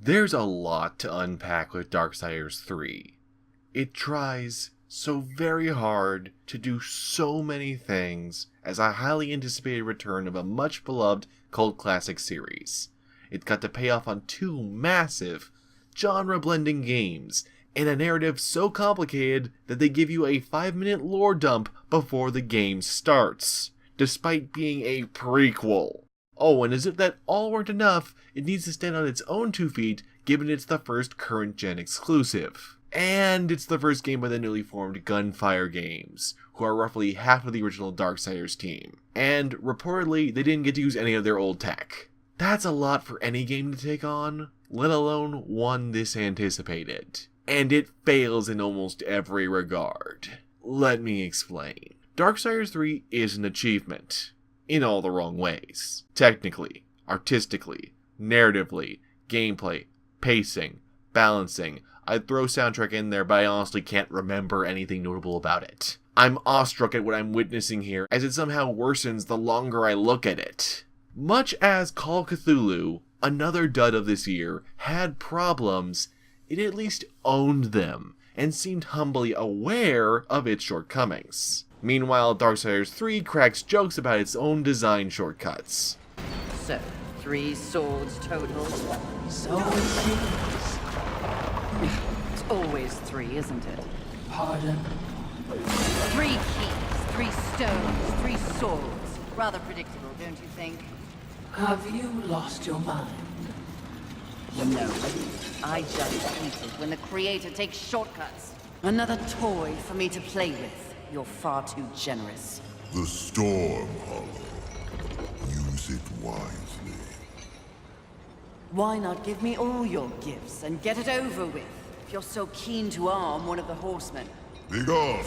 There's a lot to unpack with Darksiders 3. It tries so very hard to do so many things as a highly anticipated return of a much beloved cult classic series. It's got to pay off on two massive, genre-blending games, and a narrative so complicated that they give you a 5-minute lore dump before the game starts, despite being a prequel. Oh, and as if that all weren't enough, it needs to stand on its own 2 feet, given it's the first current-gen exclusive. And it's the first game by the newly formed Gunfire Games, who are roughly half of the original Darksiders team. And, reportedly, they didn't get to use any of their old tech. That's a lot for any game to take on, let alone one this anticipated. And it fails in almost every regard. Let me explain. Darksiders 3 is an achievement. In all the wrong ways. Technically, artistically, narratively, gameplay, pacing, balancing. I'd throw soundtrack in there, but I honestly can't remember anything notable about it. I'm awestruck at what I'm witnessing here, as it somehow worsens the longer I look at it. Much as Call of Cthulhu, another dud of this year, had problems, it at least owned them, and seemed humbly aware of its shortcomings. Meanwhile, Darksiders 3 cracks jokes about its own design shortcuts. So, 3 swords total. So it seems. It's always 3, isn't it? Pardon? 3 keys, 3 stones, 3 swords. Rather predictable, don't you think? Have you lost your mind? No. I just hate it when the creator takes shortcuts. Another toy for me to play with. You're far too generous. The storm, Hollow. Use it wisely. Why not give me all your gifts and get it over with, if you're so keen to arm one of the horsemen? Begone!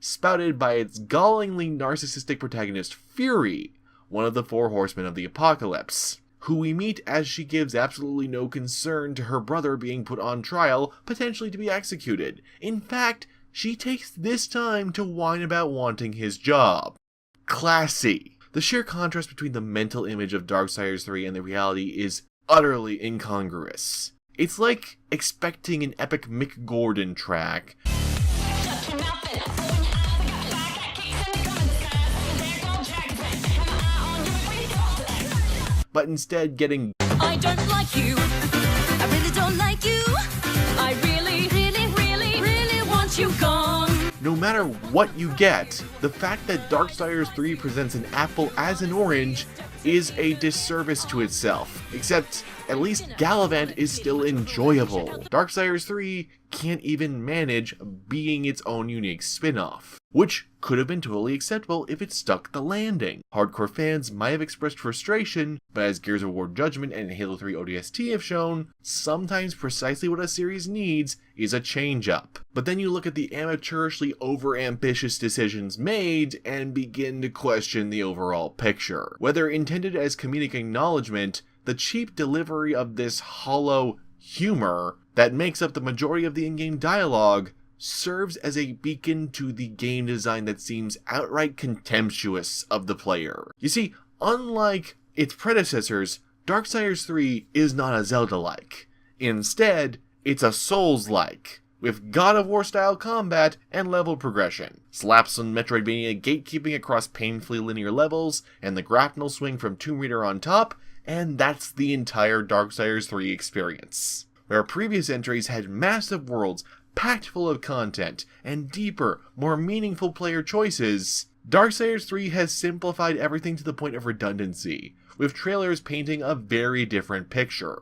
Spouted by its gallingly narcissistic protagonist Fury, one of the 4 horsemen of the apocalypse, who we meet as she gives absolutely no concern to her brother being put on trial, potentially to be executed. In fact, she takes this time to whine about wanting his job. Classy. The sheer contrast between the mental image of Darksiders 3 and the reality is utterly incongruous. It's like expecting an epic Mick Gordon track, but instead getting I don't like you. I really don't like you. I really, really, really, really want you gone. no matter what you get, the fact that Darksiders 3 presents an apple as an orange is a disservice to itself. Except, at least Gallivant is still enjoyable. Darksiders 3 can't even manage being its own unique spin-off, which could have been totally acceptable if it stuck the landing. Hardcore fans might have expressed frustration, but as Gears of War Judgment and Halo 3 ODST have shown, sometimes precisely what a series needs is a change-up. But then you look at the amateurishly over-ambitious decisions made and begin to question the overall picture. Whether intended as comedic acknowledgement, the cheap delivery of this hollow humor that makes up the majority of the in-game dialogue serves as a beacon to the game design that seems outright contemptuous of the player. You see, unlike its predecessors, Darksiders 3 is not a Zelda-like. Instead, it's a Souls-like, with God of War style combat and level progression. Slap some Metroidvania gatekeeping across painfully linear levels, and the grapnel swing from Tomb Raider on top, and that's the entire Darksiders 3 experience. Where previous entries had massive worlds packed full of content and deeper, more meaningful player choices, Darksiders 3 has simplified everything to the point of redundancy, with trailers painting a very different picture.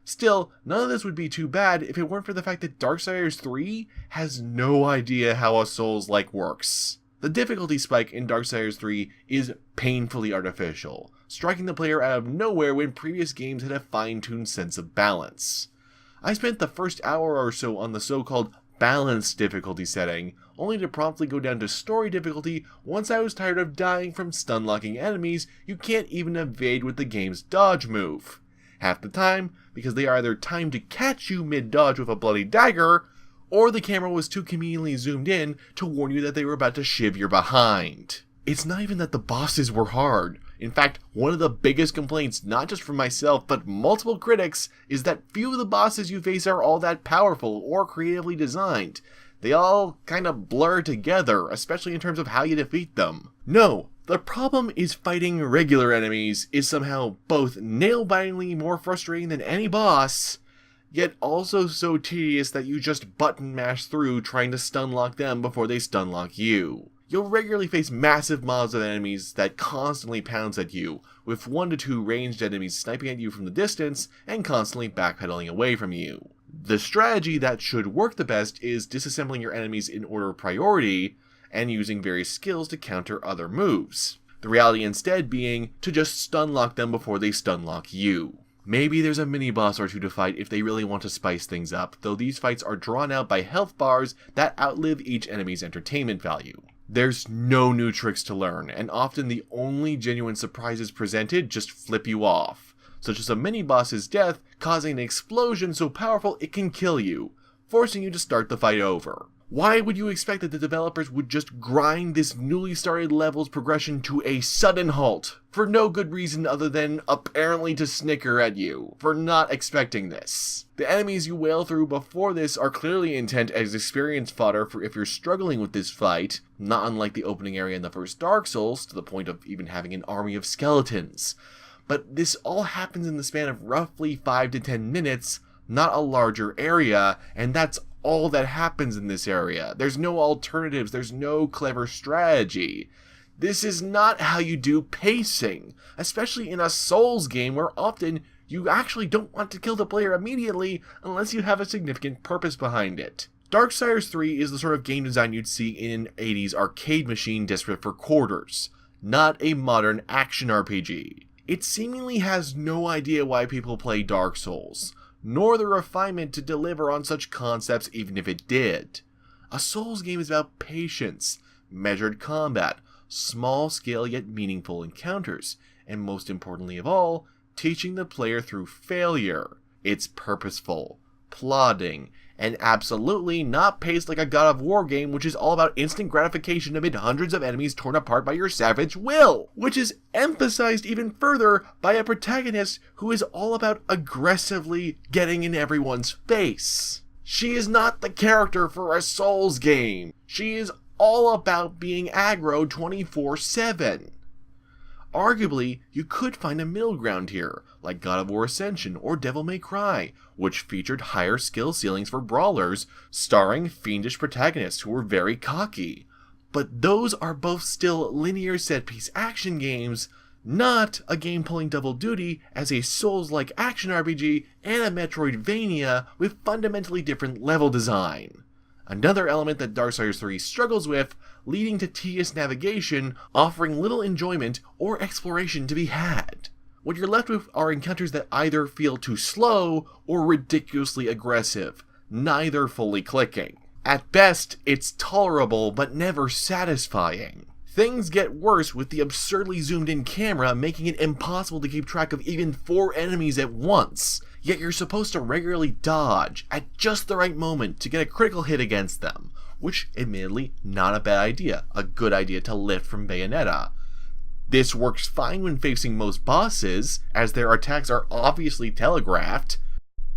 Still, none of this would be too bad if it weren't for the fact that Darksiders 3 has no idea how a Souls-like works. The difficulty spike in Darksiders 3 is painfully artificial, striking the player out of nowhere when previous games had a fine-tuned sense of balance. I spent the first hour or so on the so-called balanced difficulty setting, only to promptly go down to story difficulty once I was tired of dying from stun-locking enemies you can't even evade with the game's dodge move. Half the time, because they are either timed to catch you mid-dodge with a bloody dagger, or the camera was too conveniently zoomed in to warn you that they were about to shiv your behind. It's not even that the bosses were hard, In fact, one of the biggest complaints, not just from myself, but multiple critics, is that few of the bosses you face are all that powerful or creatively designed. They all kind of blur together, especially in terms of how you defeat them. No, the problem is fighting regular enemies is somehow both nail-bitingly more frustrating than any boss, yet also so tedious that you just button mash through trying to stun lock them before they stun lock you. You'll regularly face massive mobs of enemies that constantly pounce at you, with 1 to 2 ranged enemies sniping at you from the distance and constantly backpedaling away from you. The strategy that should work the best is disassembling your enemies in order of priority and using various skills to counter other moves. The reality instead being to just stun lock them before they stun lock you. Maybe there's a mini-boss or two to fight if they really want to spice things up, though these fights are drawn out by health bars that outlive each enemy's entertainment value. There's no new tricks to learn, and often the only genuine surprises presented just flip you off, such as a mini-boss's death causing an explosion so powerful it can kill you, forcing you to start the fight over. Why would you expect that the developers would just grind this newly started level's progression to a sudden halt, for no good reason other than apparently to snicker at you for not expecting this? The enemies you wail through before this are clearly intent as experience fodder for if you're struggling with this fight, not unlike the opening area in the first Dark Souls, to the point of even having an army of skeletons. But this all happens in the span of roughly 5 to 10 minutes, not a larger area, and that's all that happens in this area. There's no alternatives, there's no clever strategy. This is not how you do pacing, especially in a Souls game where often you actually don't want to kill the player immediately unless you have a significant purpose behind it. Darksiders 3 is the sort of game design you'd see in an 80s arcade machine desperate for quarters, not a modern action RPG. It seemingly has no idea why people play Dark Souls, nor the refinement to deliver on such concepts even if it did. A Souls game is about patience, measured combat, small-scale yet meaningful encounters, and most importantly of all, teaching the player through failure. It's purposeful, plodding, and absolutely not paced like a God of War game which is all about instant gratification amid hundreds of enemies torn apart by your savage will, which is emphasized even further by a protagonist who is all about aggressively getting in everyone's face. She is not the character for a Souls game. She is all about being aggro 24/7. Arguably, you could find a middle ground here, like God of War Ascension or Devil May Cry, which featured higher skill ceilings for brawlers, starring fiendish protagonists who were very cocky. But those are both still linear set-piece action games, not a game pulling double duty as a Souls-like action RPG and a Metroidvania with fundamentally different level design. Another element that Darksiders 3 struggles with, leading to tedious navigation, offering little enjoyment or exploration to be had. What you're left with are encounters that either feel too slow or ridiculously aggressive, neither fully clicking. At best, it's tolerable but never satisfying. Things get worse with the absurdly zoomed in camera making it impossible to keep track of even 4 enemies at once, yet you're supposed to regularly dodge at just the right moment to get a critical hit against them, which admittedly not a bad idea, a good idea to lift from Bayonetta. This works fine when facing most bosses, as their attacks are obviously telegraphed,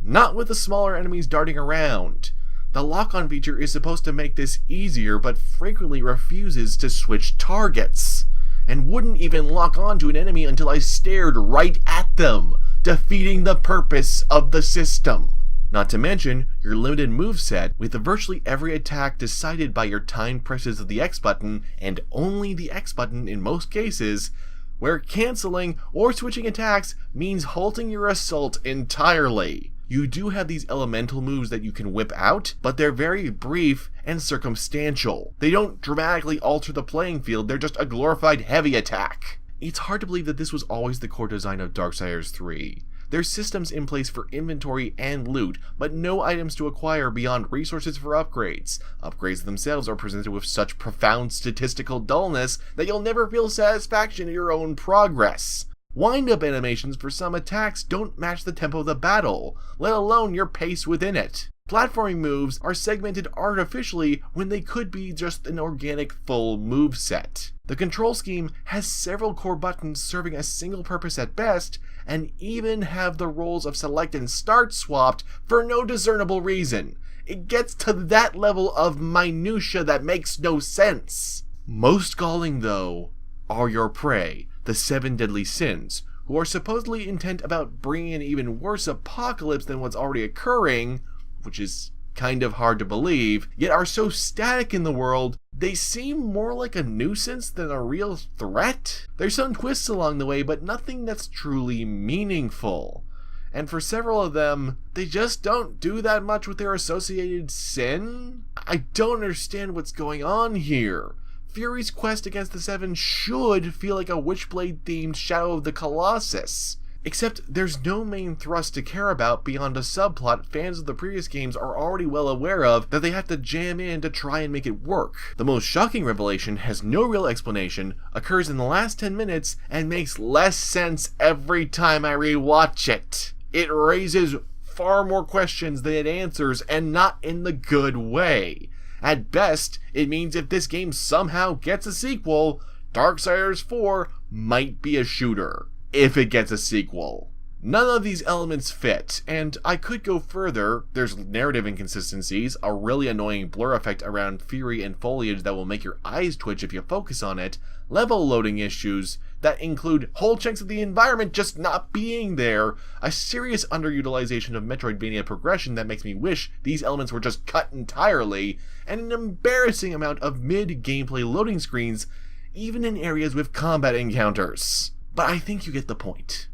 not with the smaller enemies darting around. The lock-on feature is supposed to make this easier, but frequently refuses to switch targets, and wouldn't even lock on to an enemy until I stared right at them, defeating the purpose of the system. Not to mention your limited moveset, with virtually every attack decided by your timed presses of the X button, and only the X button in most cases, where canceling or switching attacks means halting your assault entirely. You do have these elemental moves that you can whip out, but they're very brief and circumstantial. They don't dramatically alter the playing field, they're just a glorified heavy attack. It's hard to believe that this was always the core design of Darksiders 3. There's systems in place for inventory and loot, but no items to acquire beyond resources for upgrades. Upgrades themselves are presented with such profound statistical dullness that you'll never feel satisfaction in your own progress. Wind-up animations for some attacks don't match the tempo of the battle, let alone your pace within it. Platforming moves are segmented artificially when they could be just an organic full move set. The control scheme has several core buttons serving a single purpose at best, and even have the roles of select and start swapped for no discernible reason. It gets to that level of minutia that makes no sense. Most galling, though, are your prey, the 7 deadly sins, who are supposedly intent about bringing an even worse apocalypse than what's already occurring, which is kind of hard to believe, yet are so static in the world, they seem more like a nuisance than a real threat. There's some twists along the way, but nothing that's truly meaningful. And for several of them, they just don't do that much with their associated sin? I don't understand what's going on here. Fury's quest against the Seven should feel like a Witchblade-themed Shadow of the Colossus. Except there's no main thrust to care about beyond a subplot fans of the previous games are already well aware of that they have to jam in to try and make it work. The most shocking revelation has no real explanation, occurs in the last 10 minutes, and makes less sense every time I rewatch it. It raises far more questions than it answers, and not in the good way. At best, it means if this game somehow gets a sequel, Darksiders 4 might be a shooter. If it gets a sequel. None of these elements fit, and I could go further. There's narrative inconsistencies, a really annoying blur effect around fury and foliage that will make your eyes twitch if you focus on it, level loading issues that include whole chunks of the environment just not being there, a serious underutilization of Metroidvania progression that makes me wish these elements were just cut entirely, and an embarrassing amount of mid-gameplay loading screens, even in areas with combat encounters. But I think you get the point.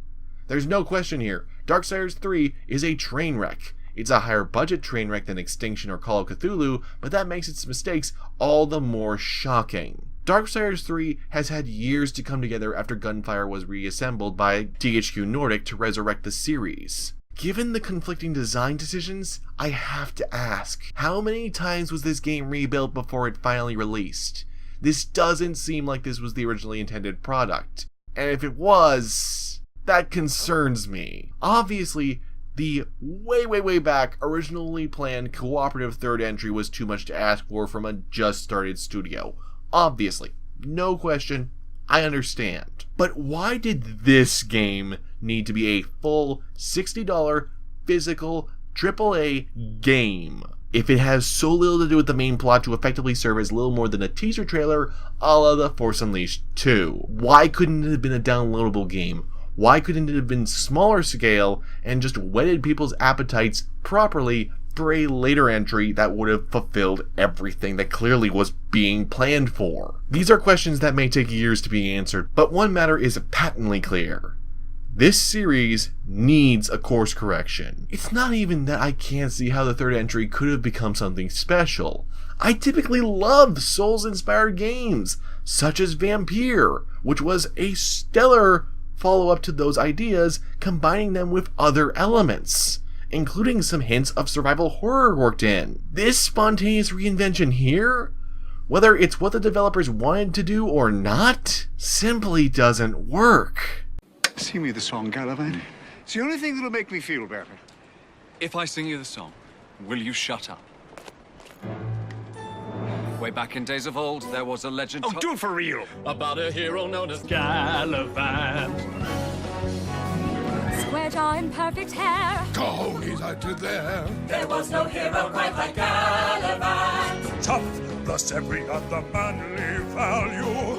There's no question here. Darksiders 3 is a train wreck. It's a higher budget train wreck than Extinction or Call of Cthulhu, but that makes its mistakes all the more shocking. Darksiders 3 has had years to come together after Gunfire was reassembled by THQ Nordic to resurrect the series. Given the conflicting design decisions, I have to ask, how many times was this game rebuilt before it finally released? This doesn't seem like this was the originally intended product. And if it was, that concerns me. Obviously, the way back originally planned cooperative third entry was too much to ask for from a just started studio. Obviously, no question, I understand. But why did this game need to be a full $60 physical AAA game? If it has so little to do with the main plot to effectively serve as little more than a teaser trailer a la The Force Unleashed 2. Why couldn't it have been a downloadable game? Why couldn't it have been smaller scale and just whetted people's appetites properly for a later entry that would have fulfilled everything that clearly was being planned for? These are questions that may take years to be answered, but one matter is patently clear. This series needs a course correction. It's not even that I can't see how the third entry could have become something special. I typically love Souls-inspired games, such as Vampire, which was a stellar follow-up to those ideas, combining them with other elements, including some hints of survival horror worked in. This spontaneous reinvention here, whether it's what the developers wanted to do or not, simply doesn't work. Sing me the song, Gallivant. It's the only thing that'll make me feel better. If I sing you the song, will you shut up? Way back in days of old, there was a legend. Oh, do it for real. About a hero known as Gallivant. Square jaw and perfect hair. Down is acted there. There was no hero quite like Gallivant. Tough, plus every other manly value.